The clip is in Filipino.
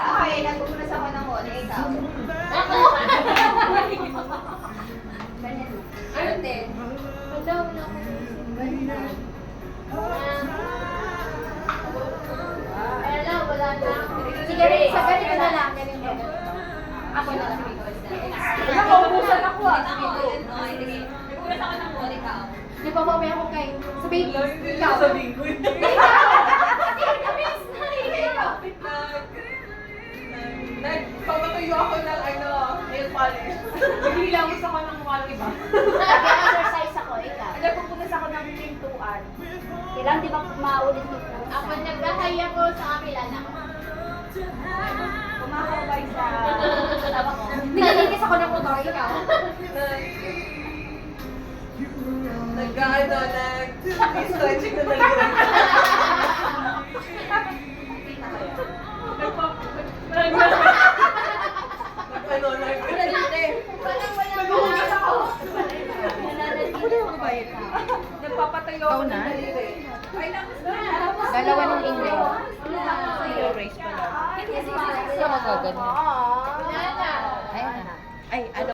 Okay, nagpupunas ako ng mode. Ikaw. Ako! Ganyan. Ano din? Hello, wala ko ganyan. Hello, wala na. Sige, sa ganito na lang. Ganito. Ako na lang. Wala ko, ubusan ako ah. Sige. Nagpupunas ako ng mode. Ikaw. Di ba mamaya ko kay sabihin ko. Ikaw. Sabihin ko yun. Nagpapatuyo ako ng nail polish. Naghihila gusto ko ng mukha ng iba. Nag-exercise ako. Ikaw. Nagpupunas ako ng pintuan. Kailan di ba maulit ko po? Ako nagkahay ako sa kapila na. Kumakabay sa kasama ko. Nagalinis ako ng motor. Ikaw. Nag-stretching na naliran. Naghuhugas ako. Nagpapatayo ako ng daliri. Ay, naku, Dalawa ng English. erase pala. Hindi kasi Gusto mo gagawin? Wala na. Ayun na. Ay, ano?